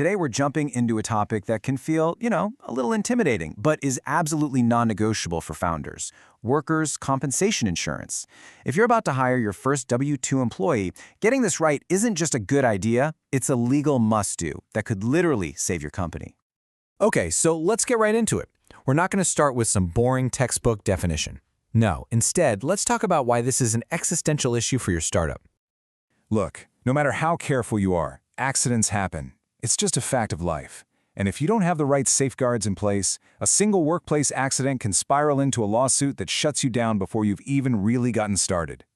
Today we're jumping into a topic that can feel, a little intimidating, but is absolutely non-negotiable for founders: workers' compensation insurance. If you're about to hire your first W-2 employee, getting this right isn't just a good idea, it's a legal must-do that could literally save your company. Okay, so let's get right into it. We're not going to start with some boring textbook definition. No, instead, let's talk about why this is an existential issue for your startup. Look, no matter how careful you are, accidents happen. It's just a fact of life. And if you don't have the right safeguards in place, a single workplace accident can spiral into a lawsuit that shuts you down before you've even really gotten started.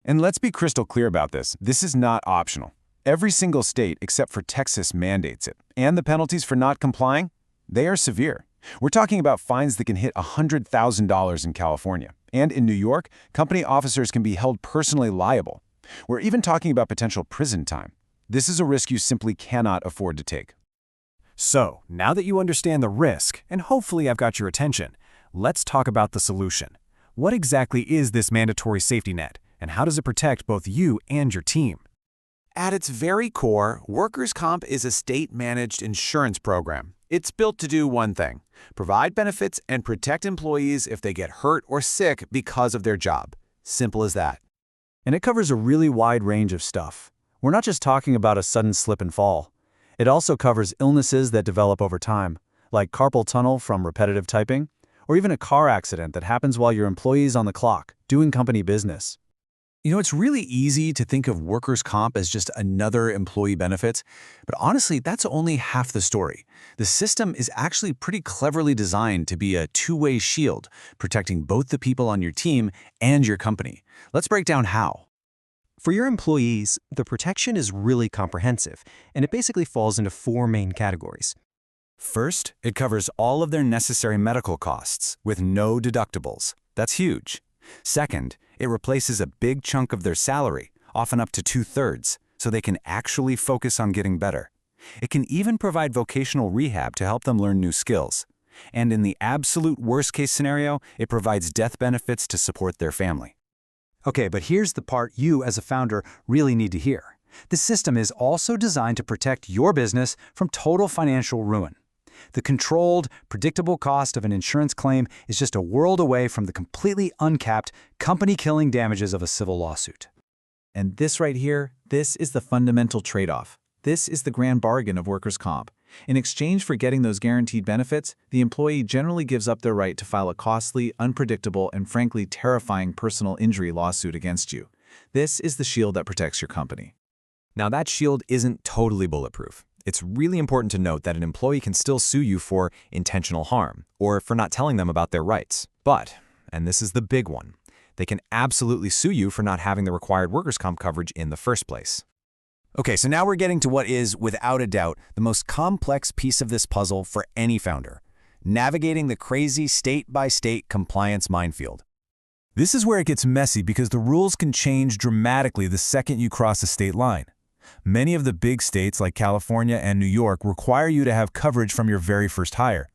And let's be crystal clear about this. This is not optional. Every single state except for Texas mandates it. And the penalties for not complying? They are severe. We're talking about fines that can hit $100,000 in California. And in New York, company officers can be held personally liable. We're even talking about potential prison time. This is a risk you simply cannot afford to take. So, now that you understand the risk, and hopefully I've got your attention, let's talk about the solution. What exactly is this mandatory safety net, and how does it protect both you and your team? At its very core, workers' comp is a state-managed insurance program. It's built to do one thing: provide benefits and protect employees if they get hurt or sick because of their job. Simple as that. And it covers a really wide range of stuff. We're not just talking about a sudden slip and fall. It also covers illnesses that develop over time, like carpal tunnel from repetitive typing, or even a car accident that happens while your employee's on the clock, doing company business. It's really easy to think of workers' comp as just another employee benefit, but honestly, that's only half the story. The system is actually pretty cleverly designed to be a two-way shield, protecting both the people on your team and your company. Let's break down how. For your employees, the protection is really comprehensive, and it basically falls into four main categories. First, it covers all of their necessary medical costs with no deductibles. That's huge. Second, it replaces a big chunk of their salary, often up to 2/3, so they can actually focus on getting better. It can even provide vocational rehab to help them learn new skills. And in the absolute worst-case scenario, it provides death benefits to support their family. Okay, but here's the part you as a founder really need to hear. The system is also designed to protect your business from total financial ruin. The controlled, predictable cost of an insurance claim is just a world away from the completely uncapped, company-killing damages of a civil lawsuit. And this right here, this is the fundamental trade-off. This is the grand bargain of workers' comp. In exchange for getting those guaranteed benefits, the employee generally gives up their right to file a costly, unpredictable, and frankly terrifying personal injury lawsuit against you. This is the shield that protects your company. Now, that shield isn't totally bulletproof. It's really important to note that an employee can still sue you for intentional harm or for not telling them about their rights. But, and this is the big one, they can absolutely sue you for not having the required workers' comp coverage in the first place. Okay, so now we're getting to what is, without a doubt, the most complex piece of this puzzle for any founder: navigating the crazy state-by-state compliance minefield. This is where it gets messy because the rules can change dramatically the second you cross a state line. Many of the big states like California and New York require you to have coverage from your very first hire.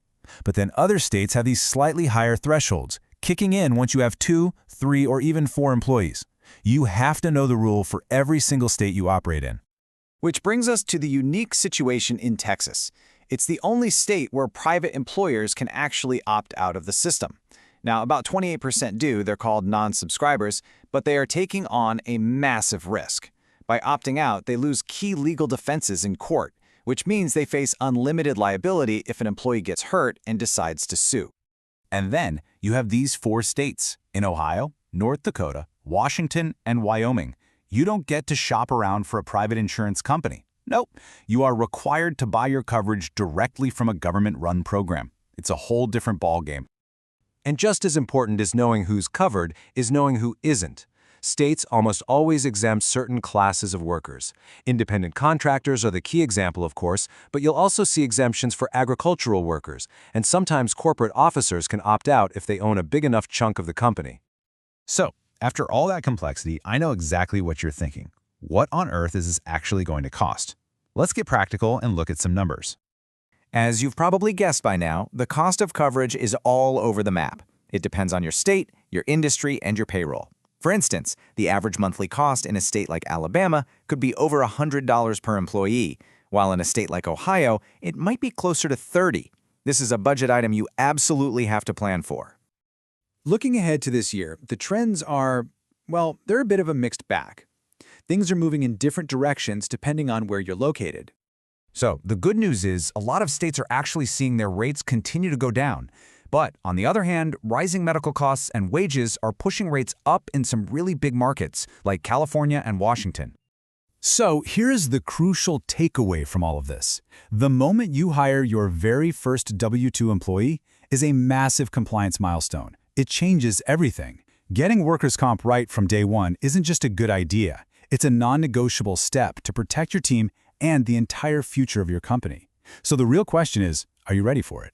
But then other states have these slightly higher thresholds, kicking in once you have 2, 3, or even 4 employees. You have to know the rule for every single state you operate in. Which brings us to the unique situation in Texas. It's the only state where private employers can actually opt out of the system. Now, about 28% do. They're called non-subscribers, but they are taking on a massive risk. By opting out, they lose key legal defenses in court, which means they face unlimited liability if an employee gets hurt and decides to sue. And then you have these 4 states in Ohio, North Dakota, Washington, and Wyoming. You don't get to shop around for a private insurance company. Nope. You are required to buy your coverage directly from a government-run program. It's a whole different ballgame. And just as important as knowing who's covered is knowing who isn't. States almost always exempt certain classes of workers. Independent contractors are the key example, of course, but you'll also see exemptions for agricultural workers, and sometimes corporate officers can opt out if they own a big enough chunk of the company. So, after all that complexity, I know exactly what you're thinking. What on earth is this actually going to cost? Let's get practical and look at some numbers. As you've probably guessed by now, the cost of coverage is all over the map. It depends on your state, your industry, and your payroll. For instance, the average monthly cost in a state like Alabama could be over $100 per employee, while in a state like Ohio, it might be closer to 30. This is a budget item you absolutely have to plan for. Looking ahead to this year, the trends are, well, they're a bit of a mixed bag. Things are moving in different directions depending on where you're located. So, the good news is a lot of states are actually seeing their rates continue to go down. But, on the other hand, rising medical costs and wages are pushing rates up in some really big markets, like California and Washington. So here's the crucial takeaway from all of this. The moment you hire your very first W-2 employee is a massive compliance milestone. It changes everything. Getting workers' comp right from day one isn't just a good idea. It's a non-negotiable step to protect your team and the entire future of your company. So the real question is, are you ready for it?